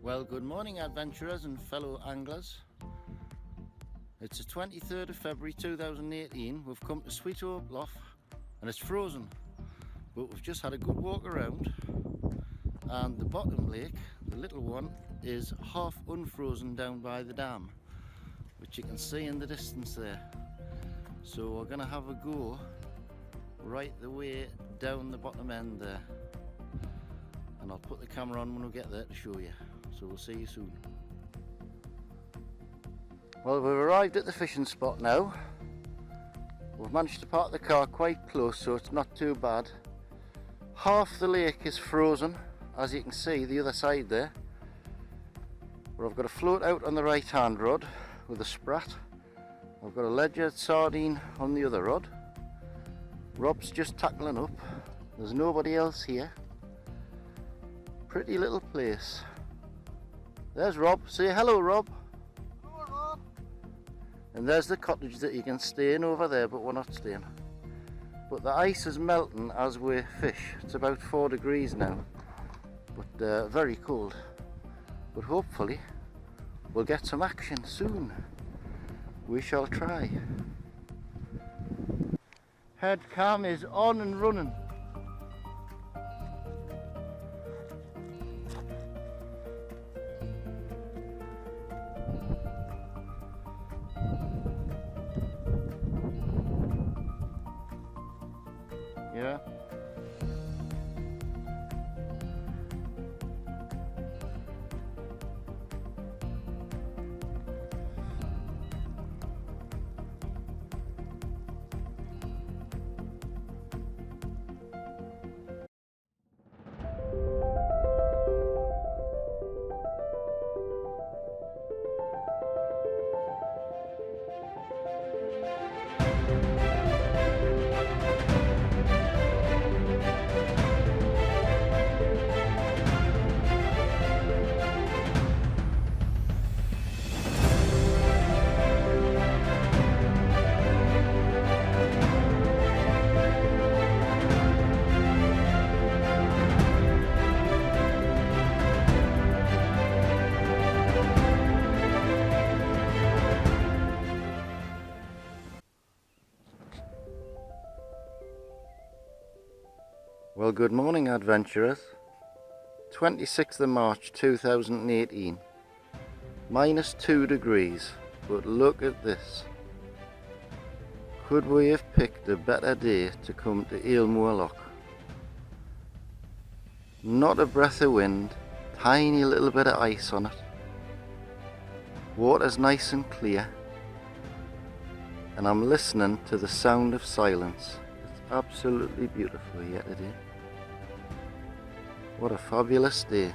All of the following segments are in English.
Well, good morning adventurers and fellow anglers. It's the 23rd of February 2018. We've come to Sweet Hope Loch and it's frozen, but we've just had a good walk around, and the bottom lake, the little one, is half unfrozen down by the dam, which you can see in the distance there. So we're going to have a go right the way down the bottom end there, and I'll put the camera on when we get there to show you. So we'll see you soon. Well, we've arrived at the fishing spot now. We've managed to park the car quite close, so it's not too bad. Half the lake is frozen, as you can see the other side there, where I've got a float out on the right hand rod with a sprat. I've got a ledger sardine on the other rod. Rob's just tackling up. There's nobody else here. Pretty little place. There's Rob. Say hello, Rob. Hello, Rob. And there's the cottage that you can stay in over there, but we're not staying. But the ice is melting as we fish. It's about 4 degrees now, but very cold. But hopefully we'll get some action soon. We shall try. Head cam is on and running. Yeah. Well, good morning adventurers. 26th of March 2018. -2 degrees, but look at this. Could we have picked a better day to come to Aylmore Loch? Not a breath of wind, tiny little bit of ice on it. Water's nice and clear, and I'm listening to the sound of silence. It's absolutely beautiful here today. What a fabulous day.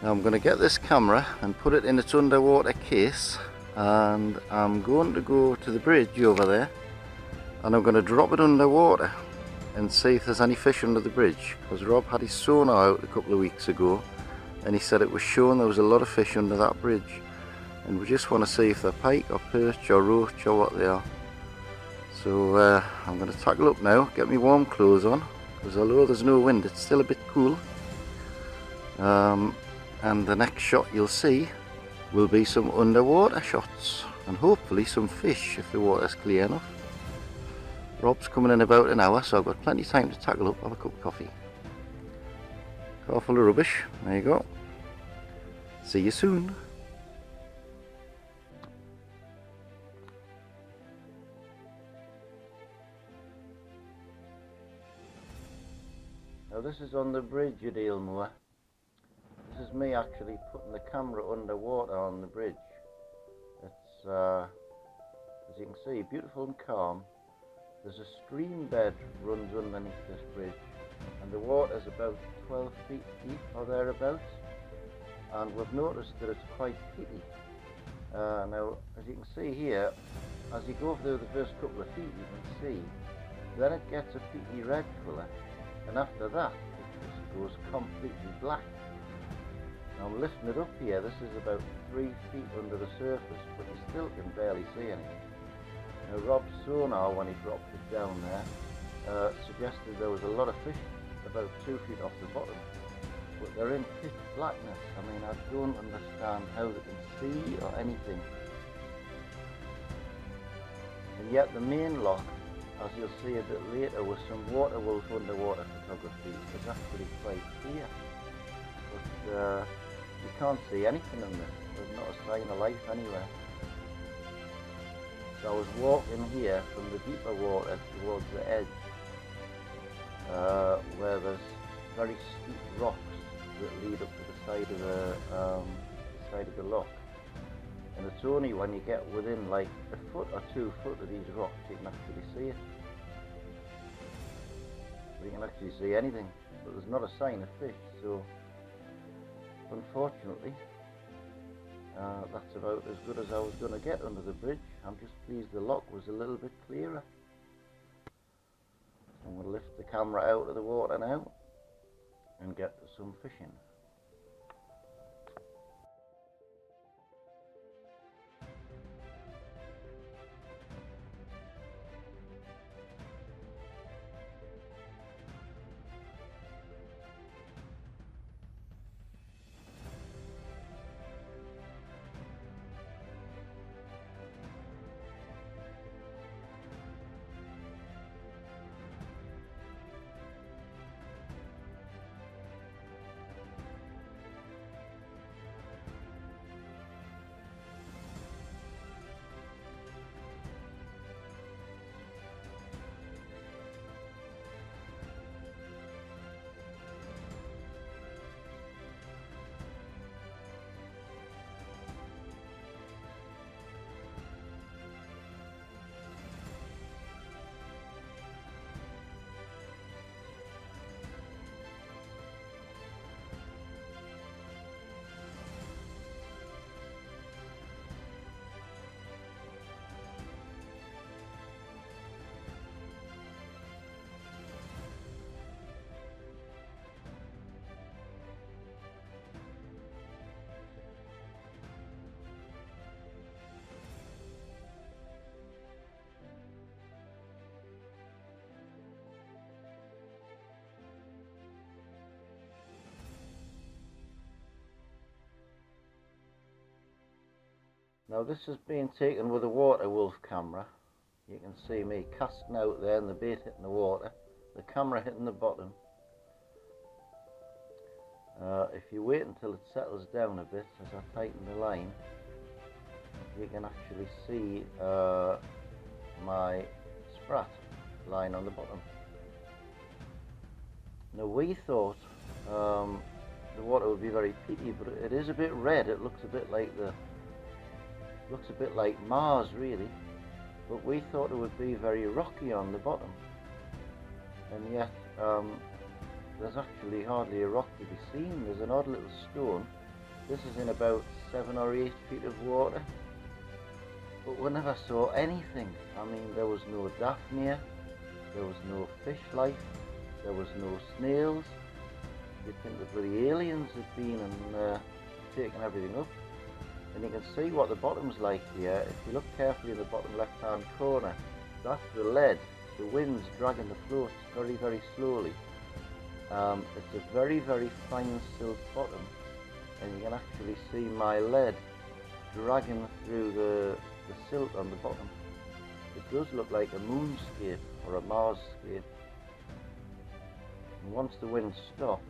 Now I'm going to get this camera and put it in its underwater case, and I'm going to go to the bridge over there and I'm going to drop it underwater and see if there's any fish under the bridge, because Rob had his sonar out a couple of weeks ago and he said it was showing there was a lot of fish under that bridge, and we just want to see if they're pike or perch or roach or what they are. So I'm going to tackle up now, get me warm clothes on, because although there's no wind it's still a bit cool, and the next shot you'll see will be some underwater shots and hopefully some fish if the water's clear enough. Rob's coming in about an hour, so I've got plenty of time to tackle up, have a cup of coffee. Car full of rubbish, there you go. See you soon. Now this is on the bridge at Aylmore. This is me actually putting the camera underwater on the bridge. It's, as you can see, beautiful and calm. There's a stream bed runs underneath this bridge, and the water's about 12 feet deep or thereabouts. And we've noticed that it's quite peaty. Now, as you can see here, as you go through the first couple of feet, you can see, then it gets a peaty red colour. And after that it just goes completely black. Now I'm lifting it up here. This is about 3 feet under the surface, but you still can barely see anything. Now Rob's sonar, when he dropped it down there, suggested there was a lot of fish about 2 feet off the bottom. but they're in pitch blackness. I mean, I don't understand how they can see or anything. And yet the main loch, as you'll see a bit later with some water wolf underwater photography, is actually quite clear. But you can't see anything in this. There's not a sign of life anywhere. So I was walking here from the deeper water towards the edge, where there's very steep rocks that lead up to the side of the loch. And it's only when you get within like a foot or 2 foot of these rocks you can actually see it. You can actually see anything, but there's not a sign of fish. So unfortunately, that's about as good as I was going to get under the bridge. I'm just pleased the loch was a little bit clearer. I'm going to lift the camera out of the water now and get some fishing. Now this is being taken with a water wolf camera. You can see me casting out there and the bait hitting the water, the camera hitting the bottom. If you wait until it settles down a bit as I tighten the line, you can actually see my sprat line on the bottom. Now we thought the water would be very peaty, but it is a bit red. It looks a bit like Mars really, but we thought it would be very rocky on the bottom, and yet there's actually hardly a rock to be seen. There's an odd little stone. This is in about 7 or 8 feet of water, but we never saw anything. I mean, there was no Daphnia, there was no fish life, there was no snails. You'd think the bloody aliens had been and taken everything up. And you can see what the bottom's like here. If you look carefully in the bottom left hand corner, that's the lead. The wind's dragging the floats very, very slowly. It's a very, very fine silt bottom, and you can actually see my lead dragging through the silt on the bottom. It does look like a moonscape or a Marsscape. And once the wind stopped,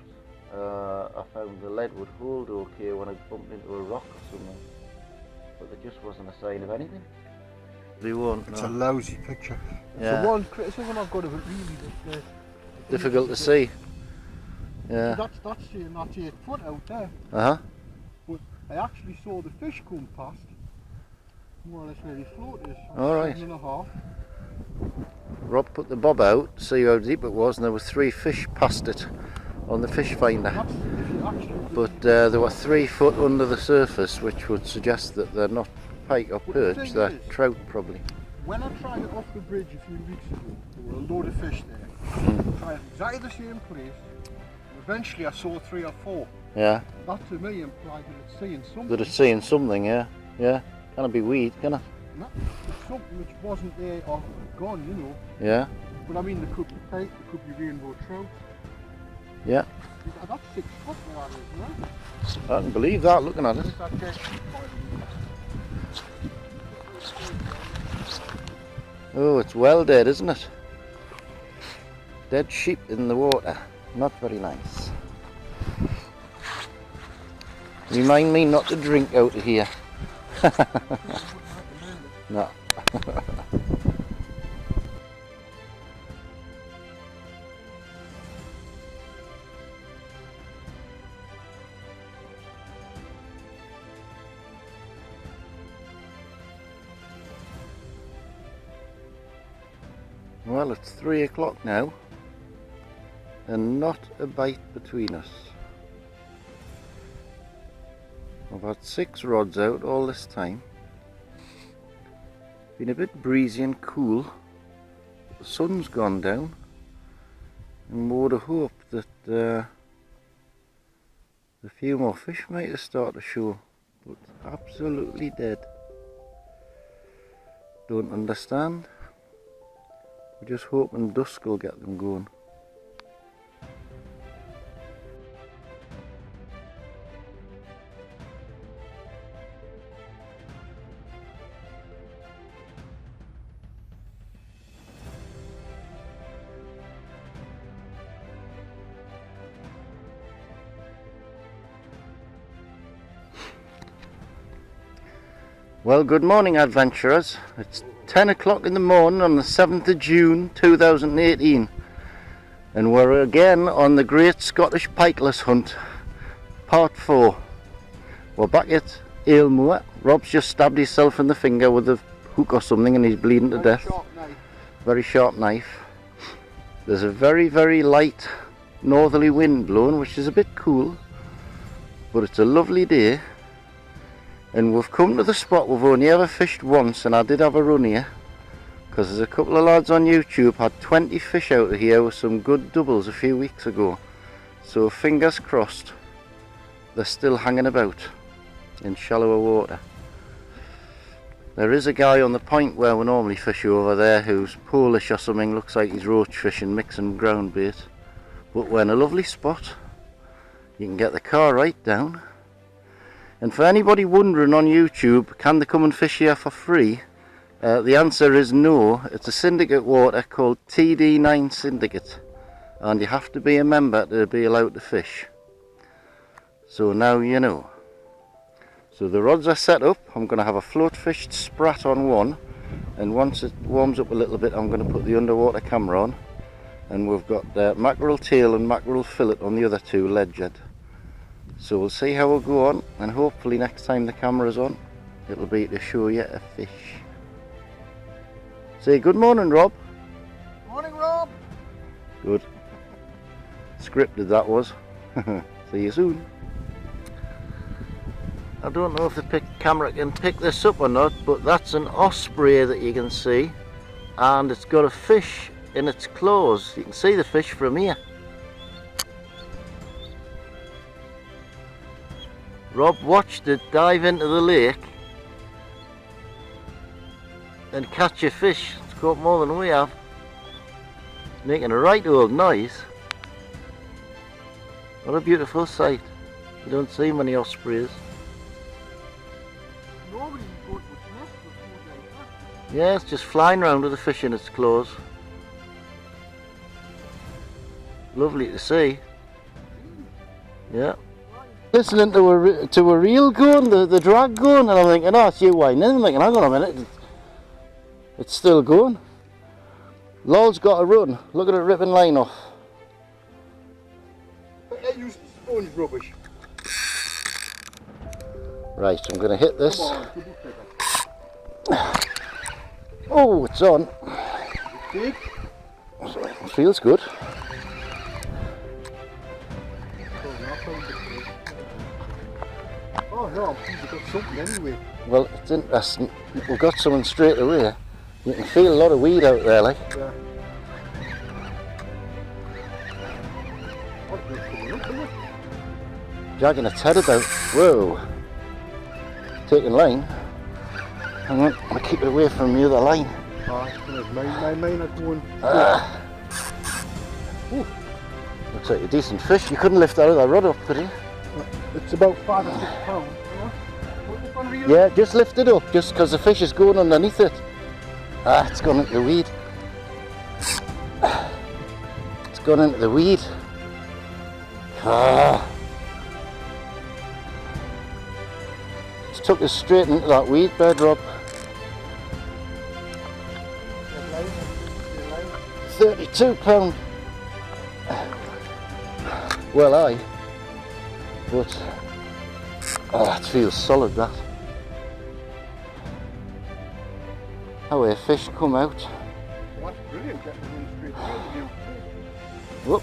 I found the lead would hold okay when I bumped into a rock or something, but there just wasn't a sign of anything. They won't. It's no. a lousy picture. Yeah. The one criticism I've got of it really is difficult to see. Yeah. That's saying that's 8 foot out there. But I actually saw the fish come past, more or less where the float is. All right. 7.5. Rob put the bob out, see how deep it was, and there were 3 fish past it on the fish finder. But there were 3 foot under the surface, which would suggest that they're not pike or perch, they're trout probably. When I tried it off the bridge a few weeks ago, there were a load of fish there. I tried exactly the same place, and eventually I saw 3 or 4. Yeah. That to me implied that it's seeing something. That it's seeing something, yeah. Yeah. Can it be weed, can it? No, it's something which wasn't there or gone, you know. Yeah. But I mean, there could be pike, there could be rainbow trout. Yeah. That's 6 foot now, isn't it? I can believe that looking at it. Oh, it's well dead, isn't it? Dead sheep in the water. Not very nice. Remind me not to drink out of here. No. Well, it's 3 o'clock now, and not a bite between us. I've had 6 rods out all this time. Been a bit breezy and cool. The sun's gone down, and more to hope that a few more fish might have started to show, but absolutely dead. Don't understand. We're just hoping dusk will get them going. Well, good morning, adventurers. It's 10 o'clock in the morning on the 7th of June 2018, and we're again on the Great Scottish Pikeless hunt, part 4. We're back at Aylmoor. Rob's just stabbed himself in the finger with a hook or something and he's bleeding to death. Very sharp knife. There's a very, very light northerly wind blowing, which is a bit cool, but it's a lovely day. And we've come to the spot we've only ever fished once, and I did have a run here because there's a couple of lads on YouTube had 20 fish out of here with some good doubles a few weeks ago. So fingers crossed they're still hanging about in shallower water. There is a guy on the point where we normally fish over there who's Polish or something, looks like he's roach fishing, mixing ground bait. But we're in a lovely spot. You can get the car right down. And for anybody wondering on YouTube, can they come and fish here for free? The answer is no. It's a syndicate water called TD9 Syndicate, and you have to be a member to be allowed to fish. So now you know. So the rods are set up. I'm going to have a float fished sprat on one, and once it warms up a little bit I'm going to put the underwater camera on, and we've got mackerel tail and mackerel fillet on the other two lead-jed. So we'll see how we'll go on, and hopefully next time the camera's on it'll be to show you a fish. Say good morning, Rob. Morning, Rob. Good. Scripted that was. See you soon. I don't know if the camera can pick this up or not, but that's an osprey that you can see, and it's got a fish in its claws. You can see the fish from here. Rob watched it dive into the lake and catch a fish. It's caught more than we have. It's making a right old noise. What a beautiful sight. You don't see many ospreys. Nobody's going to its nest with food like that. Yeah, it's just flying around with a fish in its claws. Lovely to see. Yeah. Listening to a reel going, the drag going, and I'm thinking, oh, it's you whining. I'm thinking, hang on a minute, it's still going. Lol's got a run. Look at it ripping line off. They use sponge rubbish. Right, I'm going to hit this. Come on, Oh, it's on. big. It feels good. Oh no, we've got something anyway. Well, it's interesting. We've got someone straight away. You can feel a lot of weed out there, like. Yeah. Oh, they're coming up, isn't it? Dragging its head about. Whoa. Taking line. Hang on, I'll keep it away from the other line. Oh, it's mine are going. Ah. Oh, The Looks like a decent fish. You couldn't lift that other rod up, could you? It's about 5 or 6 pounds. Put this one reel. Yeah, just lift it up, just because the fish is going underneath it. Ah, it's gone into the weed. It's gone into the weed. Ah. It's took us straight into that weed bed, Rob. 32 pound. Well, but it feels solid, that. How a fish come out. Well, that's brilliant, getting one straight through you. Whoop,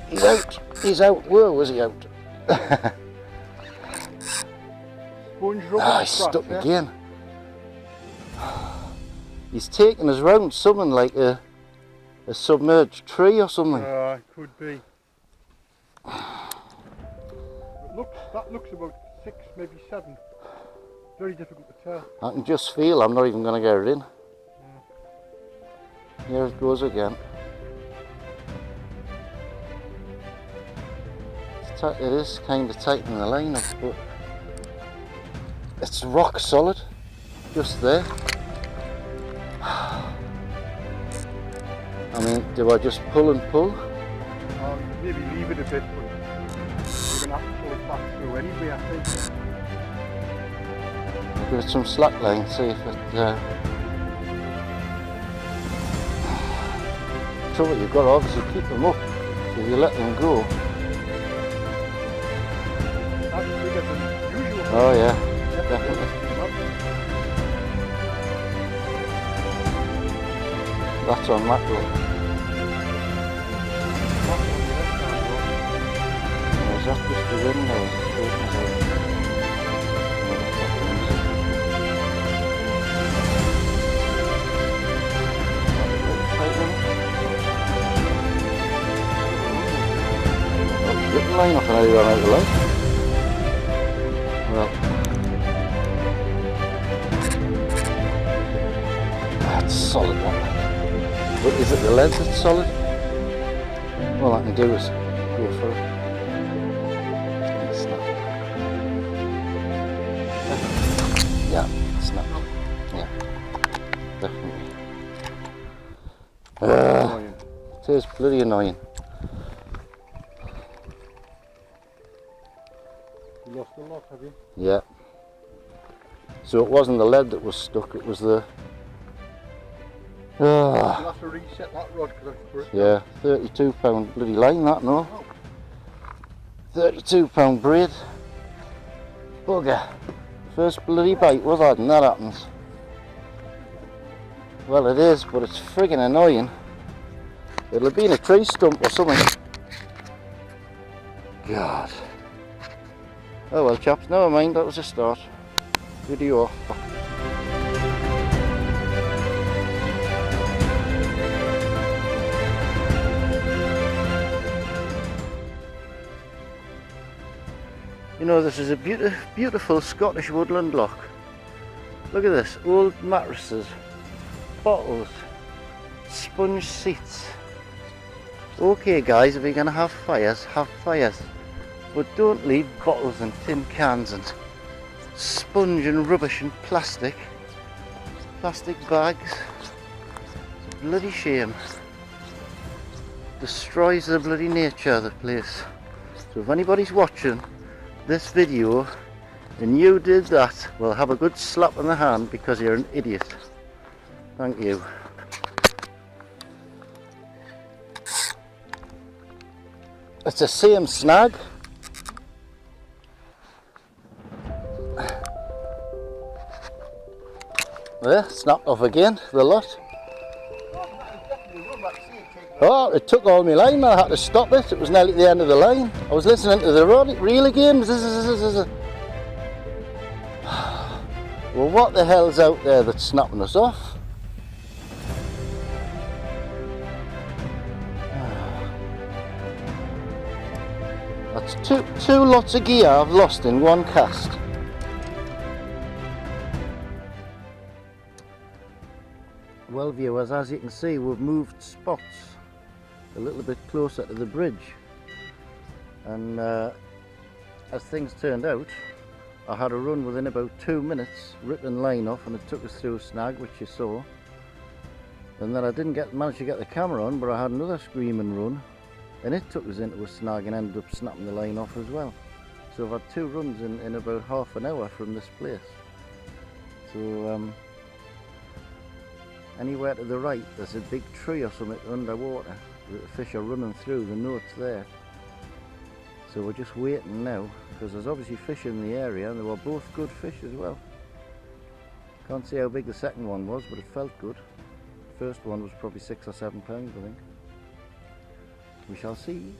he's out. He's out. Where was he out? Sponge rubber. He's stuck again. He's taking us round something like a submerged tree or something. It could be. That looks about 6, maybe 7. Very difficult to tell. I can just feel I'm not even going to get it in. Here it goes again. It is kind of tightening the line up, but it's rock solid, just there. I mean, do I just pull and pull? Maybe leave it a bit, but you're going to have to pull it back through anyway, I think. Give it some slack line, see if it... trouble you've got to obviously keep them up, so if you let them go. That's bigger than usual. Oh yeah, definitely. That's on mackerel. Is that just the wind or is it straight as out? Ripping line off and I run out the light. Well, that's solid one. But is it the lead that's solid? All I can do is go for it. Snap. Yeah, snap. Yeah, definitely. It is bloody annoying. You lost a lot, have you? Yeah. So it wasn't the lead that was stuck, it was the... You'll have to reset that rod because I've put it. Yeah, 32 pound bloody line that, no? 32 pound braid. Bugger. First bloody bite was hard and that happens. Well it is, but it's friggin' annoying. It'll have been a tree stump or something. God. Oh well chaps, never mind, that was a start. Video off. You know, this is a beautiful Scottish woodland loch. Look at this, old mattresses, bottles, sponge seats. Okay guys, if you're going to have fires, but don't leave bottles and tin cans and sponge and rubbish and plastic bags. It's a bloody shame. Destroys the bloody nature of the place. So if anybody's watching this video and you did that, well, have a good slap in the hand because you're an idiot. Thank you. It's the same snag. There, snapped off again, the lot. Oh, it took all my line, I had to stop it. It was nearly at the end of the line. I was listening to the reel again. Well, what the hell's out there that's snapping us off? That's two lots of gear I've lost in one cast. Well viewers, as you can see, we've moved spots a little bit closer to the bridge. And as things turned out, I had a run within about 2 minutes, ripping line off, and it took us through a snag, which you saw. And then I didn't manage to get the camera on, but I had another screaming run, and it took us into a snag and ended up snapping the line off as well. So I've had 2 runs in about half an hour from this place. So anywhere to the right there's a big tree or something underwater that the fish are running through, the note's there. So we're just waiting now, because there's obviously fish in the area, and they were both good fish as well. Can't see how big the second one was, but it felt good. The first one was probably 6 or 7 pounds, I think. We shall see.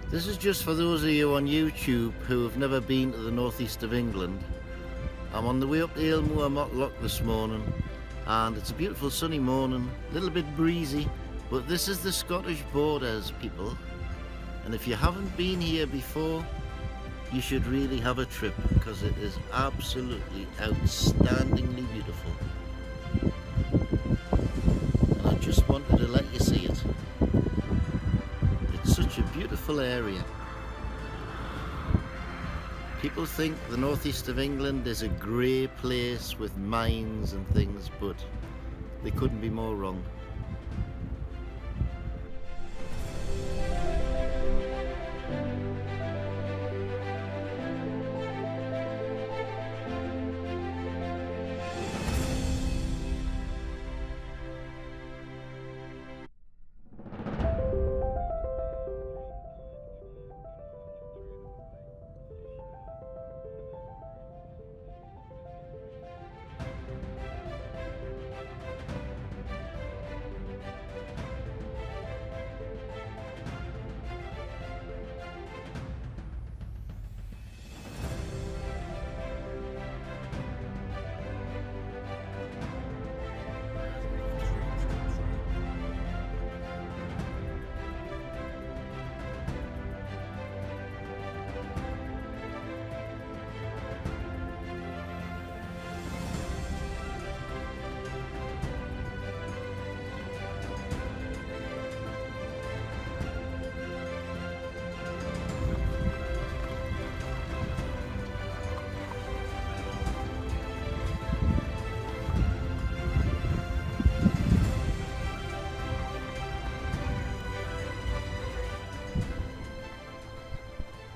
This is just for those of you on YouTube who have never been to the northeast of England. I'm on the way up to Aylmoor Loch this morning, and it's a beautiful sunny morning, a little bit breezy, but this is the Scottish borders, people. And if you haven't been here before, you should really have a trip, because it is absolutely outstandingly beautiful. And I just wanted to let you see it. Such a beautiful area. People think the northeast of England is a grey place with mines and things, but they couldn't be more wrong.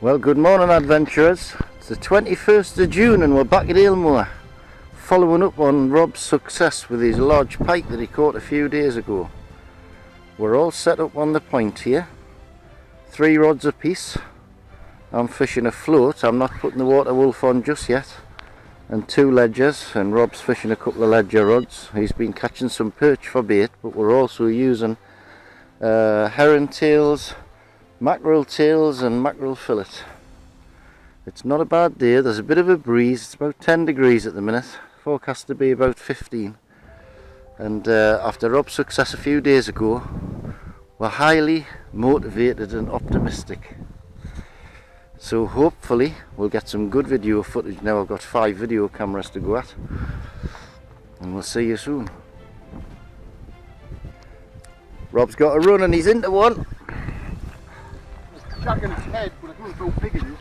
Well, good morning, adventurers. It's the 21st of June and we're back at Aylmoor, following up on Rob's success with his large pike that he caught a few days ago. We're all set up on the point here, 3 rods apiece. I'm fishing a float, I'm not putting the water wolf on just yet, and 2 ledgers, and Rob's fishing a couple of ledger rods. He's been catching some perch for bait, but we're also using herring tails, mackerel tails and mackerel fillet. It's not a bad day, there's a bit of a breeze, it's about 10 degrees at the minute, forecast to be about 15. And after Rob's success a few days ago, we're highly motivated and optimistic. So hopefully we'll get some good video footage now. I've got 5 video cameras to go at, and we'll see you soon. Rob's got a run and he's into one. Shaking its head, but I don't know how big it is.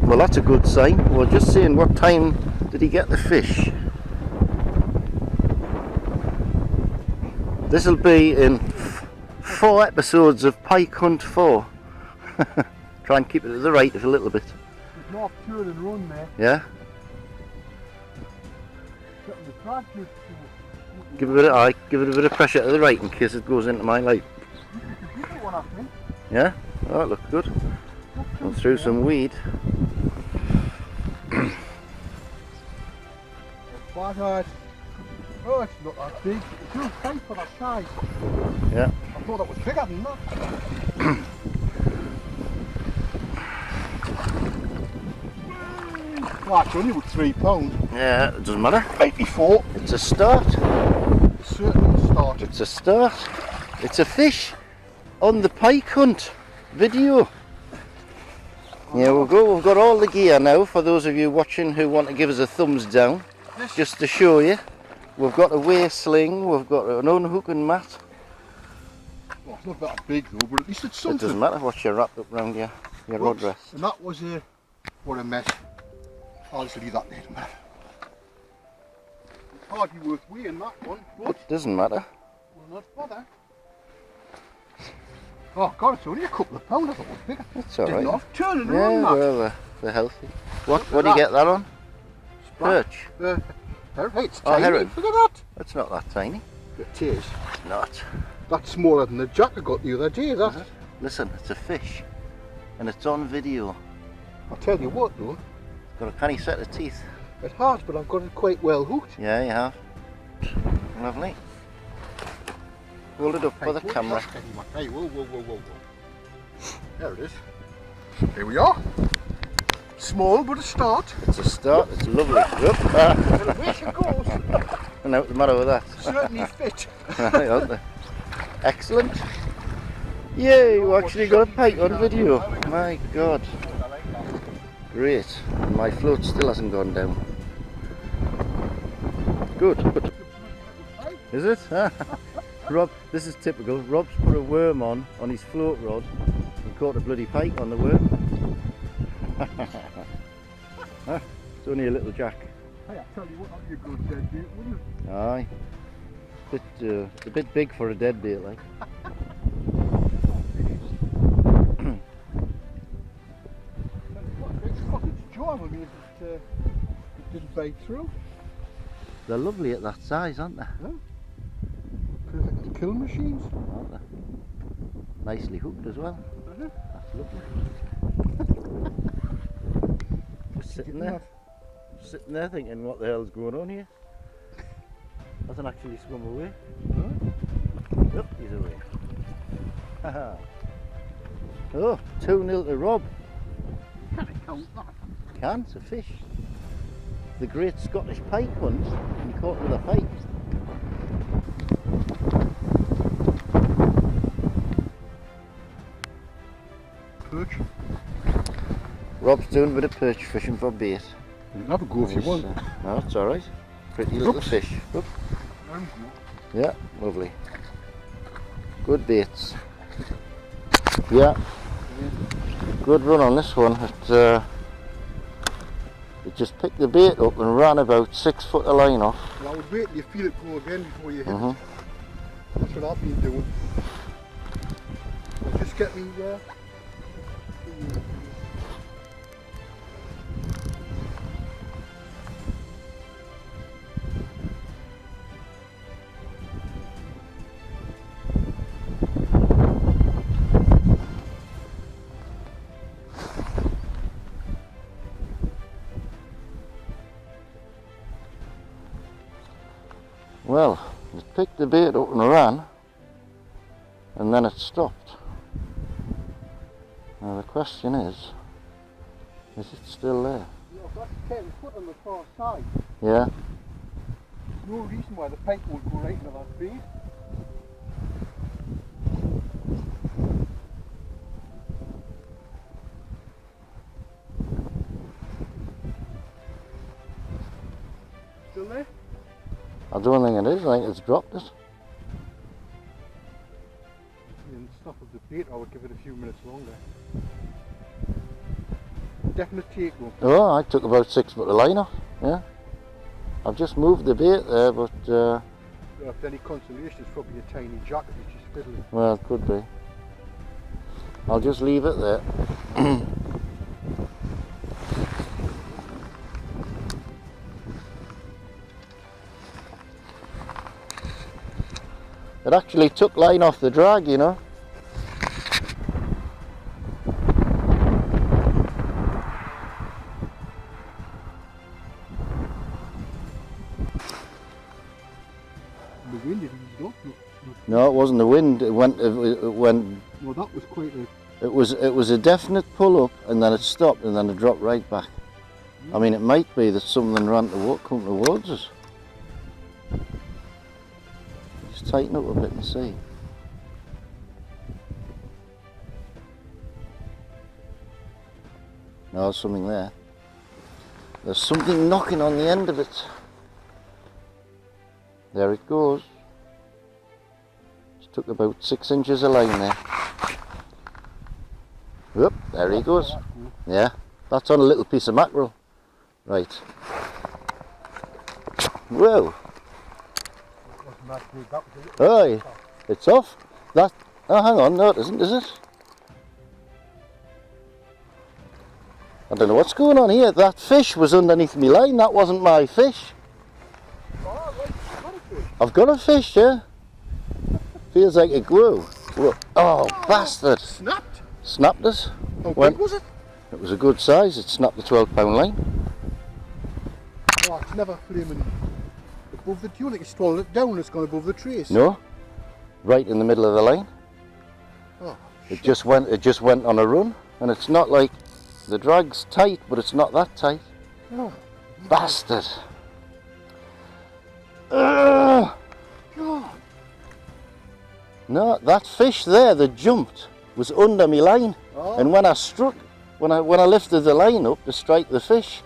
Well, that's a good sign. We're just saying, what time did he get the fish? This'll be in 4 episodes of Pike Hunt 4. Try and keep it to the right a little bit. North turn and run there. Yeah? Getting the drag good. Give it a bit of pressure to the right in case it goes into my light. One, I think. Yeah? Oh, it looks good. Gone through some weed. Flathead. Oh, it's not that big. It's too tight for that size. Yeah. I thought that was bigger than that. Well, it's only about £3. Yeah, it doesn't matter. 84. It's a start. It's certainly a start. It's a start. It's a fish on the pike hunt video. Yeah, we've got all the gear now for those of you watching who want to give us a thumbs down. Just to show you, we've got a weigh sling, we've got an unhooking mat. Well, it's not that big though, but at least it's something. It doesn't matter what you wrapped up round your rod rest. And that was what a mess. I'll just leave that there. It's hardly worth weighing that one, but It doesn't matter. we'll not bother. Oh God, it's only a couple of pounds. I thought it was bigger. It's alright. Didn't have turning Yeah, around that. well, they're healthy. What do you get that on? Perch. Hey, it's Oh, tiny. herring. Look at that. It's not that tiny. It is. It's not. That's smaller than the jack I got the other day, that. Listen, it's a fish. And it's on video. I'll tell you what though, It's got a canny set of teeth. it has, but I've got it quite well hooked. Yeah, you have. Lovely. Hold it up for the camera. Hey, whoa. There it is. Here we are. Small, but a start. It's a start. It's lovely. Oop, And away she goes. And what's the matter with that? Certainly fit. Aren't they? Excellent. Yay, you actually got a pike on video. My God. Great. And my float still hasn't gone down. Good. Is it? Rob, this is typical. Rob's put a worm on his float rod and caught a bloody pike on the worm. It's only a little jack. Hey, I tell you what, that'd be a good dead bait, wouldn't it? Aye. It's a bit big for a dead bait, like. It's jaw, I mean, it didn't bite through. They're lovely at that size, aren't they? Yeah. Perfect kill machines. Aren't they? Nicely hooked as well. Uh-huh. That's lovely. Just sitting there thinking, what the hell's going on here? Hasn't actually swum away. Huh? Yep, he's away. Haha. Oh, 2-0 to Rob. Can I count that? Can, it's a fish. The great Scottish pike hunt, and he caught with a pike. Perch. Rob's doing a bit of perch fishing for bait. You can have a go if you want. No, it's alright. Pretty little Oops. fish. Oop. Yeah, lovely. Good baits. Yeah. Good run on this one. It just picked the bait up and ran about 6 foot of line off. Well, I would wait till you feel it go again before you hit Mhm. it. That's what I've been doing. I'll just get me Well, it picked the bait up and ran, and then it stopped. Now the question is it still there? You know, if that's 10 foot on the far side, Yeah? there's no reason why the pike won't go right into that bait. Still there? I don't think it is, I think it's dropped it. And stop of the bait, I would give it a few minutes longer. Definite take though. Oh, I took about 6 foot of line off, yeah. I've just moved the bait there, but If any consolation, it's probably a tiny jack that he's just fiddling. well, it could be. I'll just leave it there. It actually took line off the drag, you know. The wind it eased up. No, it wasn't the wind. It went. No, that was quite a... It was a definite pull up, and then it stopped, and then it dropped right back. I mean, it might be that something ran come towards us. Just tighten up a bit and see. No, there's something there. There's something knocking on the end of it. There it goes. Just took about 6 inches of line there. Whoop, there he goes. Yeah, that's on a little piece of mackerel. Right. Whoa. Oh, it's off. That. Oh, hang on. No, it isn't, is it? I don't know what's going on here. That fish was underneath my line. That wasn't my fish. I've got a fish, yeah. Feels like a glue. Whoa. Oh, bastard. Snapped? Snapped it. How big was it? It was a good size. It snapped the 12-pound line. Oh, it's never flaming above the... Do you think it's swallowed it down and it's gone above the trace? No. Right in the middle of the line. Oh, It just went on a run, and it's not like the drag's tight, but it's not that tight. Oh, Bastard. Ugh. God. No, that fish there that jumped was under my line, and when I struck, when I lifted the line up to strike the fish,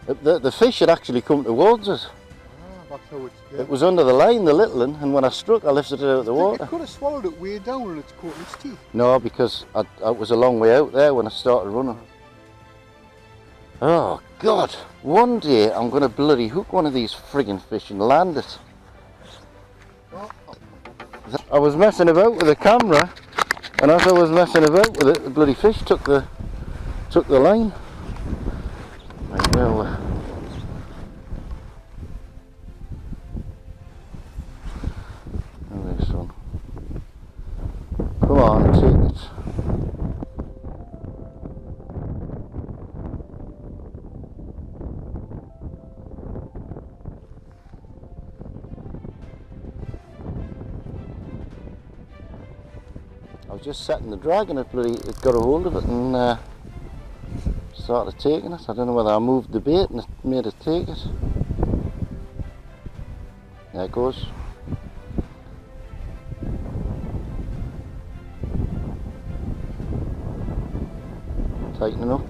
the fish had actually come towards us. That's how it's... Yeah. It was under the line, the little one, and when I struck, I lifted it out of the water. It could have swallowed it way down and it's caught in its teeth. No, because I was a long way out there when I started running. Oh God! One day I'm going to bloody hook one of these friggin' fish and land it. I was messing about with the camera, and as I was messing about with it, the bloody fish took the line. Right, well, this one. Come on, take it. I was just setting the drag and it got a hold of it and started taking it. I don't know whether I moved the bait and it made it take it. There it goes. Tightening up.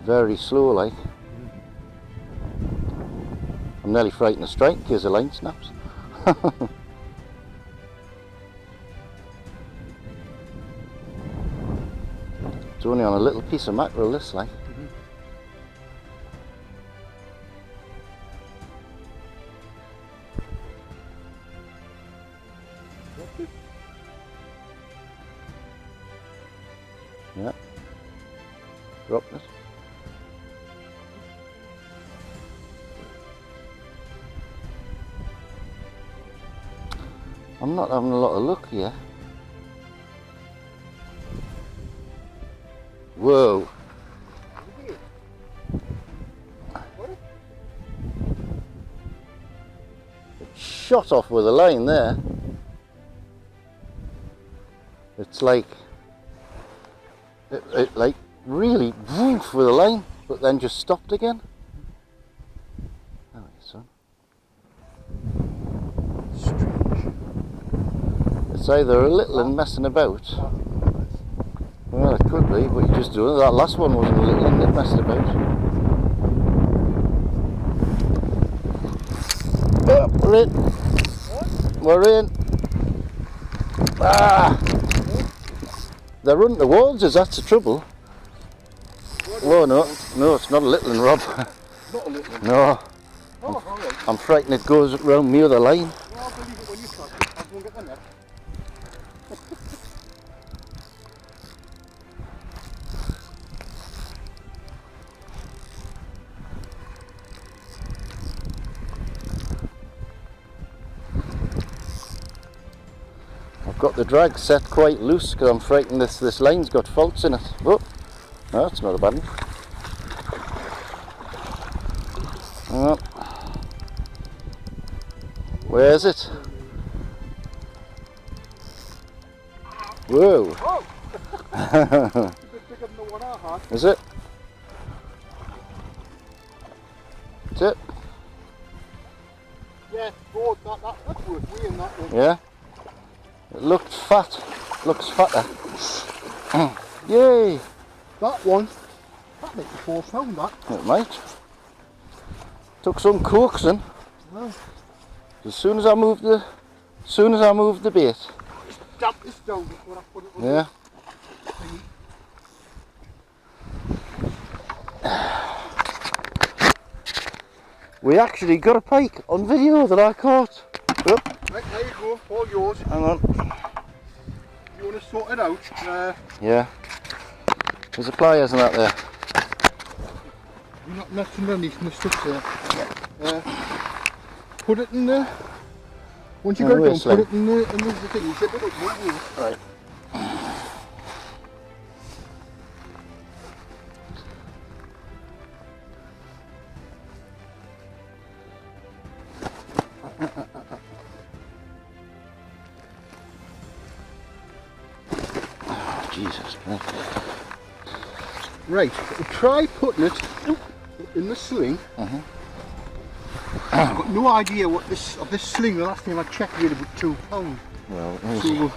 Very slow like. I'm nearly frightened to strike in case the line snaps. It's only on a little piece of mackerel this like. Yeah. Dropped it. I'm not having a lot of luck here. Whoa. It shot off with a line there. It's like it like really woof with a line, but then just stopped again. There we go, son. Strange. It's either a little and messing about. Well, it could be, but you just do it. That last one wasn't a little and it messed about. Oh, we're in. We're in. Ah! They're running towards us, that's the trouble. Oh no, no, it's not a little one, Rob. Not a little one. No. Oh, all right. I'm frightened it goes round me other line. Well, I'll believe it when you catch it. I'll go and get the net. got the drag set quite loose because I'm frightened this line's got faults in it. Oh, no, that's not a bad one. Oh. Where is it? Whoa! Oh! It's a bit bigger than the one I had. Is it? That's it? Yeah, good. That's worth weighing, that one. Yeah? It looked fat. Looks fatter. Yay! That one, that makes 4 pound, that. It might. Took some coaxing. Well, As soon as I moved the bait. damp this down before I put it on. Yeah. We actually got a pike on video that I caught. Oh, Right, there you go, all yours. hang on. You want to sort it out? Yeah. There's the pliers and that there. You're not messing underneath the stuff there. Put it in there. Once you got it done, put it in the thing. You zip it up, won't you? Right. Oh, Jesus Christ. Right, try putting it in the sling. I've got no idea what this sling. The last time I checked, weighed about 2 pounds. Well, So we'll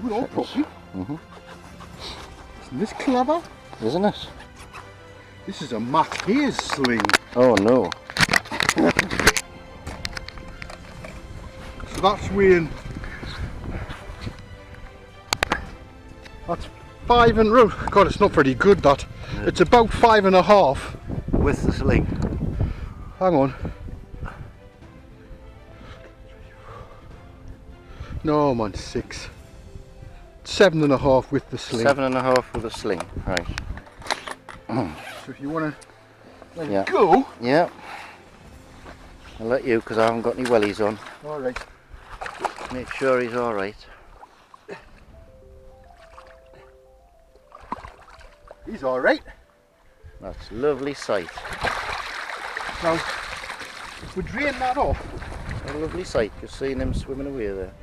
do it all properly. Isn't this clever? isn't it? This is a Matt Hayes sling. Oh no. So that's weighing. That's 5 and God, it's not very good. That it's about 5.5 With the sling. Hang on. No man, 6. 7.5 with the sling. 7.5 with a sling. Right. So if you want to let Yeah. it go. Yeah. I'll let you because I haven't got any wellies on. Alright. Make sure he's alright. He's alright. That's a lovely sight. Now, if we drain that off, A lovely sight, just seeing him swimming away there.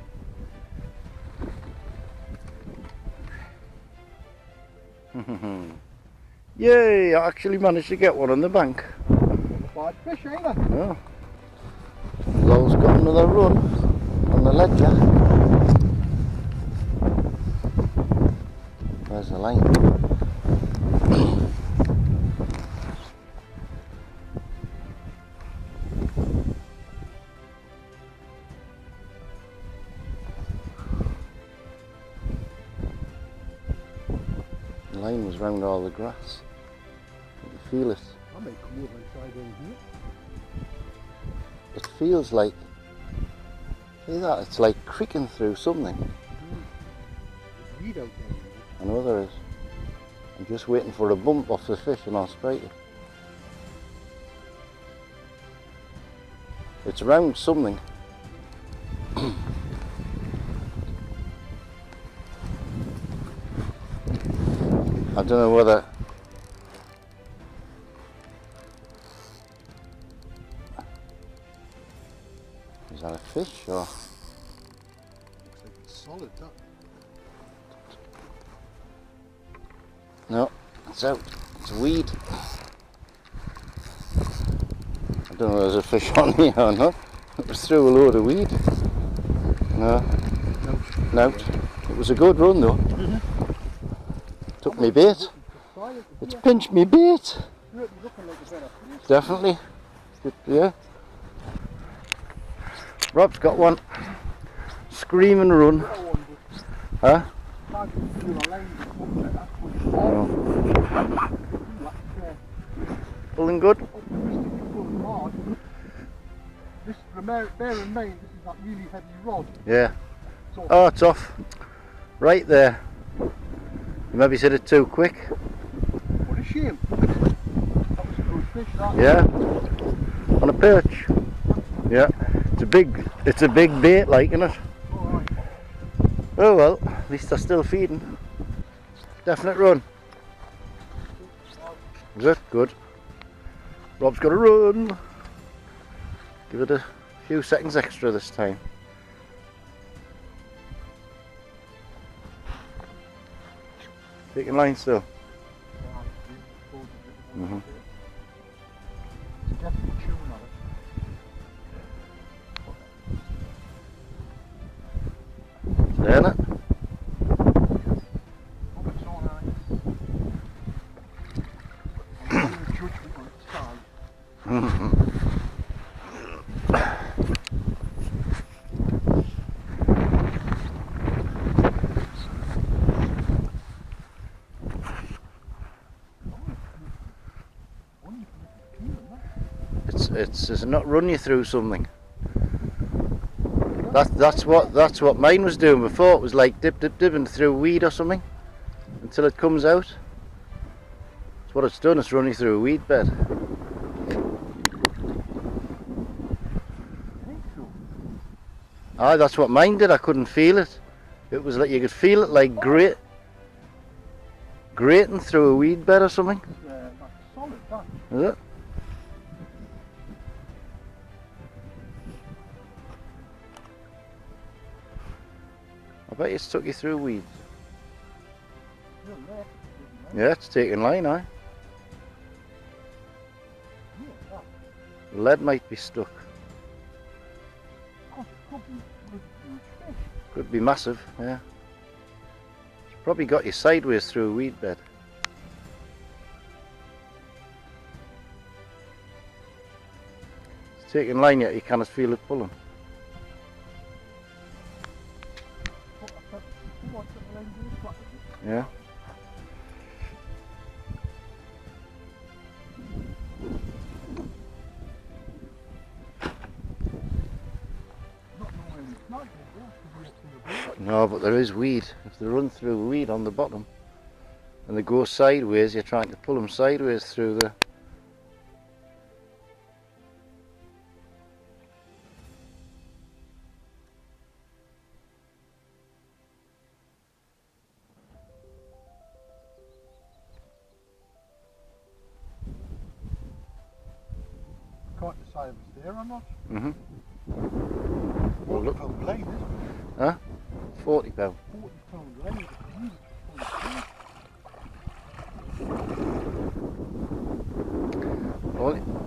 Yay, I actually managed to get one on the bank. bad fish, ain't it? No. Lowell's got another run on the ledger. There's the line. The line was round all the grass. You can feel it. I may come over and try down here. It feels like, see that? It's like creaking through something. There's weed out there. I know there is. I'm just waiting for a bump off the fish and I'll strike it. It's around something. I don't know whether is that a fish or Looks like it's solid, that. no, it's out. It's a weed. I don't know if there's a fish on here or not. It was through a load of weed. No. No. It was a good run though. Took me bait. It's pinched me bait. Definitely. Yeah. Rob's got one. Scream and run. Huh? Pulling good? This, bear in mind, this is that really heavy rod. Yeah. So, Oh, it's off. Right there. You maybe said it too quick. what a shame. That was a good fish, that. Yeah. On a perch. Yeah. It's a big bait, like, isn't it? Alright. Oh well, at least they're still feeding. Definite run. Is it? Good. Rob's got to run. Give it a few seconds extra this time. Taking line still. Mm-hmm. Staying it. It's not run you through something. That's what mine was doing before. It was like dipping through weed or something until it comes out. That's what it's done. It's run you through a weed bed. Ah, that's what mine did. I couldn't feel it. It was like you could feel it like grating through a weed bed or something. That's solid, that. Is it? I bet it's took you through weeds. Yeah, it's taking line, aye. The lead might be stuck. Could be massive, yeah. It's probably got you sideways through a weed bed. It's taking line yet, you cannot feel it pulling. Yeah. No, but there is weed. If they run through weed on the bottom and they go sideways, you're trying to pull them sideways through the... Can't decide if it's there or not. Mm-hmm. Well, look. £40 line, isn't it? Huh? £40. £40 line.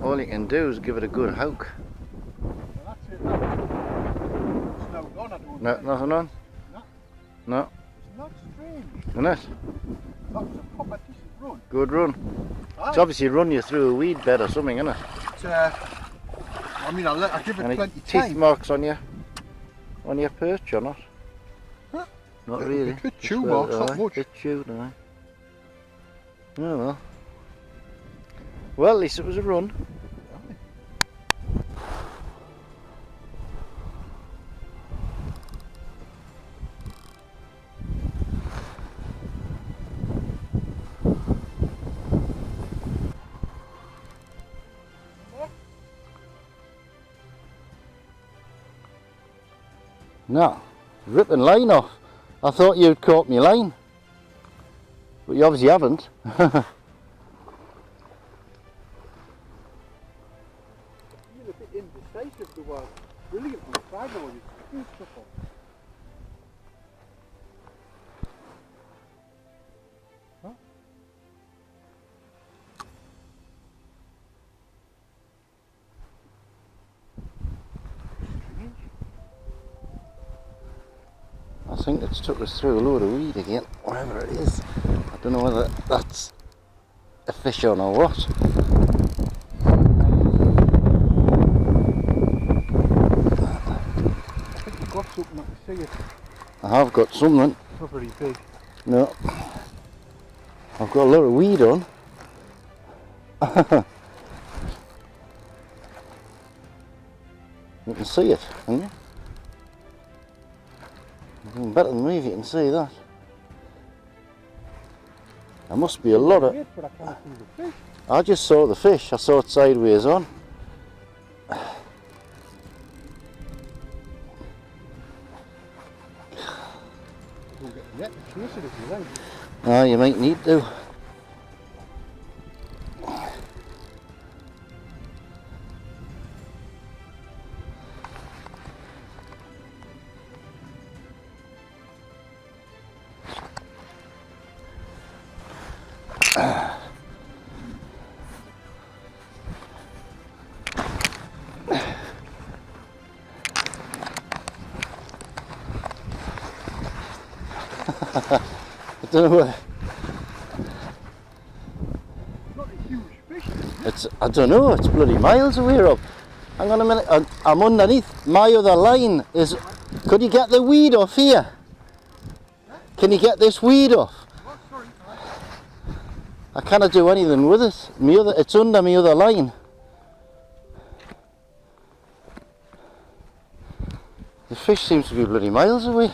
All you can do is give it a good hook. Well, that's it. It's no gone, I don't No, think. nothing on? No. No. It's not strange. Isn't it? That was a proper decent run. Good run. Aye. It's obviously run you through a weed bed or something, isn't it? It's, I mean, I give it Any plenty teeth time. marks on your perch or not? Huh? Not A really. bit Just chew well, marks, not aye, much. Bit chewed, aye. Oh well. Well, at least it was a run. No, ripping line off. I thought you'd caught me line, but you obviously haven't. You're a bit indecisive, the word. Brilliant on Friday when you do stuff on. Huh? I think it's took us through a load of weed again, whatever it is. I don't know whether that's a fish on or what. I think you've got something, I can see it. I have got something. It's not very big. No. I've got a lot of weed on. You can see it, can't you? Even better than me if you can see that. There must be a lot of... Weird, but I can't see the fish. I just saw the fish. I saw it sideways on. Yeah, chase it if you like. Oh, you might need to. I don't know where. Not a huge fish. It's, I don't know, it's bloody miles away, Rob. Hang on a minute, I'm underneath. My other line is, could you get the weed off here? Can you get this weed off? Oh, sorry. I cannot do anything with it. It's under my other line. The fish seems to be bloody miles away.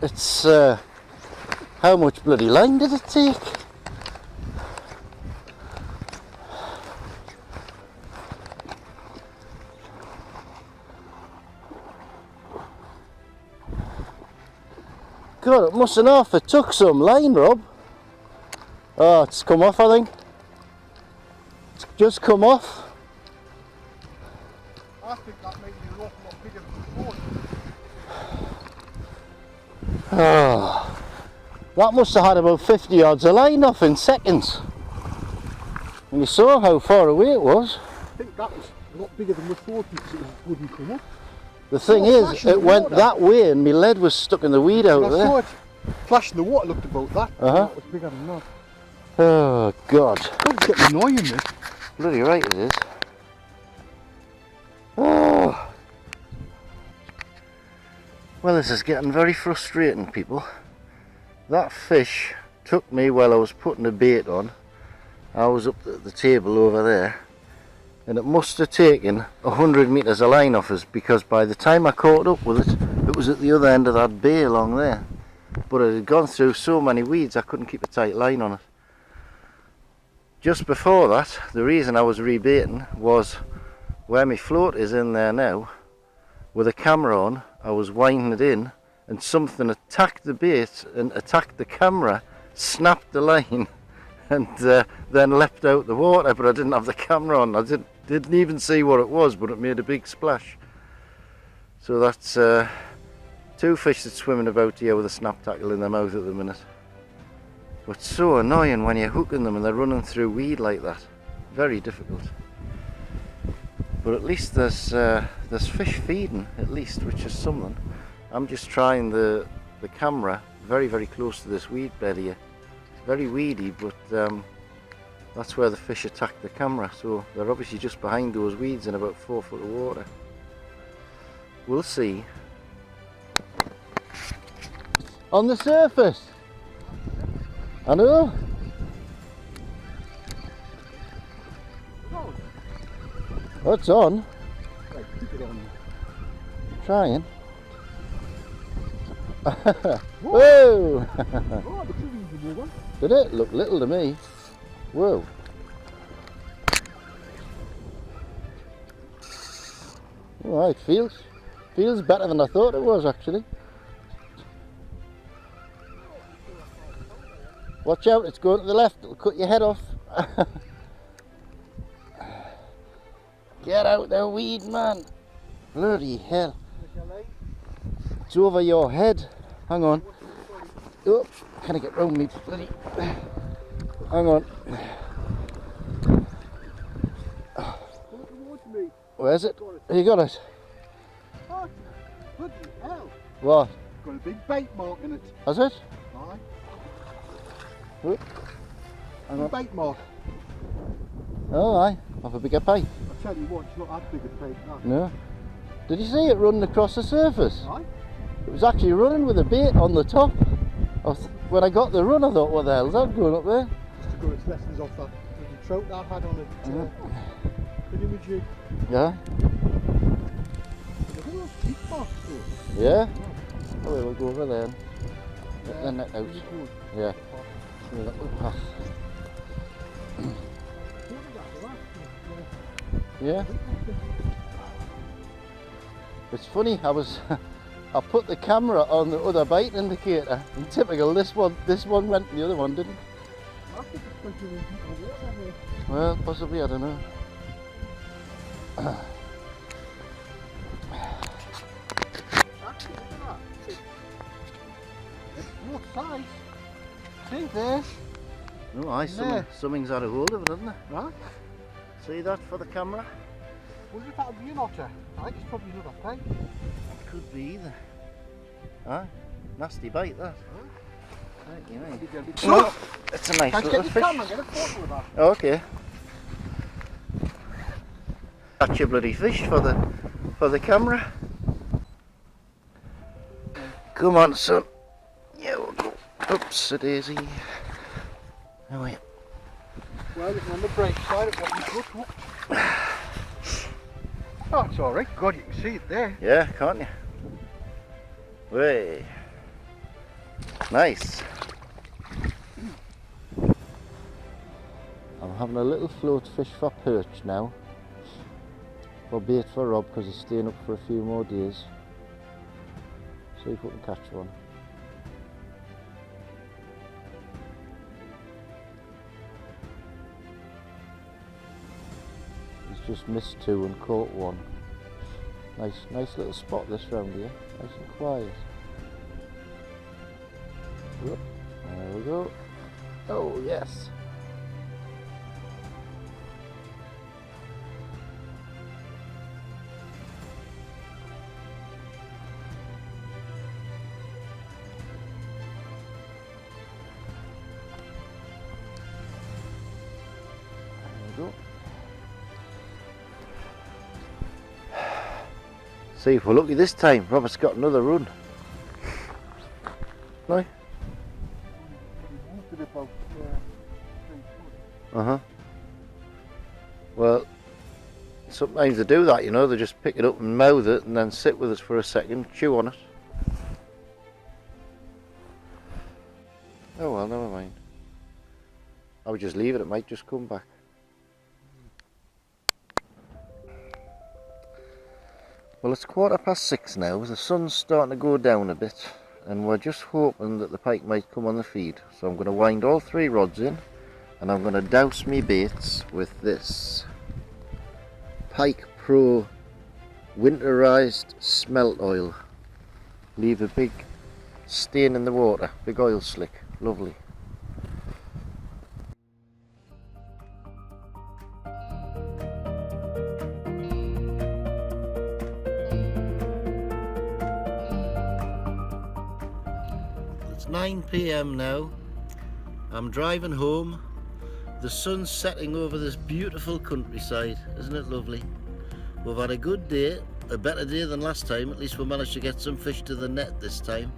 It's, how much bloody line did it take? God, it mustn't have. It took some line, Rob. Oh, it's come off, I think. It's just come off. I think that might be an awful lot bigger than before. Oh, that must have had about 50 yards of line off in seconds. And you saw how far away it was. I think that was a lot bigger than we thought because it wouldn't come up. The thing is, it went that way and my lead was stuck in the weed out I there. saw it flash in the water, looked about that. That was bigger than that. Oh, God. It's getting annoying, this. Bloody right it is. Oh. Well, this is getting very frustrating, people. That fish took me while I was putting the bait on. I was up at the table over there, and it must have taken 100 metres of line off us, because by the time I caught up with it, it was at the other end of that bay along there. But it had gone through so many weeds I couldn't keep a tight line on it. Just before that, the reason I was rebaiting was where my float is in there now. With a camera on, I was winding it in, and something attacked the bait and attacked the camera, snapped the line, and then leapt out the water. But I didn't have the camera on. I didn't even see what it was, but it made a big splash. So that's two fish that's swimming about here with a snap tackle in their mouth at the minute. But so annoying when you're hooking them and they're running through weed like that. Very difficult. But at least there's fish feeding, at least, which is something. I'm just trying the camera very, very close to this weed bed here. It's very weedy, but that's where the fish attacked the camera. So they're obviously just behind those weeds in about 4 foot of water. We'll see. On the surface. I know. Oh, it's on. Right, keep it on. Trying. Whoa! Oh, the reasonable one. Did it? Look little to me. Whoa. Alright, feels better than I thought it was, actually. Watch out, it's going to the left, it'll cut your head off. Get out the weed, man. Bloody hell. It's over your head. Hang on. Oh, can I get round me? Bloody. Hang on. Where's it? You got it? Oh, bloody hell. What? Got a big bait mark in it. Has it? Aye. Oh. Hang on. Bait mark. Oh, aye. Off a bigger pike. I tell you what, it's not that big a bait now. No. Did you see it running across the surface? Aye. It was actually running with a bait on the top. When I got the run, I thought, what the hell's that going up there? Just to go its lessons off that bloody trout that I had on it. Good image. Yeah. Look at those teeth marks though. Yeah? Oh, we'll go over there and get the net out. Yeah. Yeah, that will pass. Yeah. It's funny, I put the camera on the other bite indicator, and typical this one went and the other one didn't. I think it's going to be people water here. Well, possibly, I don't know. Actually, look at that. It's both sides. See there? No, something's had a hold of it, hasn't it? Right. See that for the camera? Wonder if that'll be an otter. I think it's probably another pike. Could be either. Aye, nasty bite that. Right, you know. So, It's a nice can I little get fish. your camera and get a photo of that? Oh, okay. Catch a bloody fish for the camera. Come on, son. Yeah, we'll go. Oops, a daisy. Oh wait. Well, it's on the bright side, it wasn't good. Oh, it's alright. God, you can see it there. Yeah, can't you? Way. Nice. I'm having a little float fish for perch now. For bait for Rob because he's staying up for a few more days. See if we can catch one. He's just missed two and caught one. Nice little spot this round here. Nice and quiet. Yep. There we go. Oh yes. See if we're lucky this time. Robert's got another run. No? Well, sometimes they do that, you know, they just pick it up and mouth it and then sit with us for a second, chew on it. Oh well, never mind. I would just leave it might just come back. Well, it's 6:15 now, the sun's starting to go down a bit and we're just hoping that the pike might come on the feed. So I'm going to wind all three rods in and I'm going to douse me baits with this Pike Pro winterized smelt oil. Leave a big stain in the water, big oil slick, lovely. It's 9 PM now. I'm driving home. The sun's setting over this beautiful countryside. Isn't it lovely? We've had a good day, a better day than last time. At least we managed to get some fish to the net this time.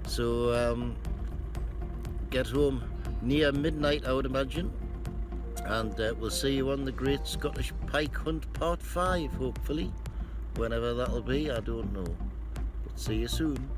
So get home near midnight, I would imagine. And we'll see you on the Great Scottish Pike Hunt Part 5, hopefully. Whenever that'll be, I don't know. But see you soon.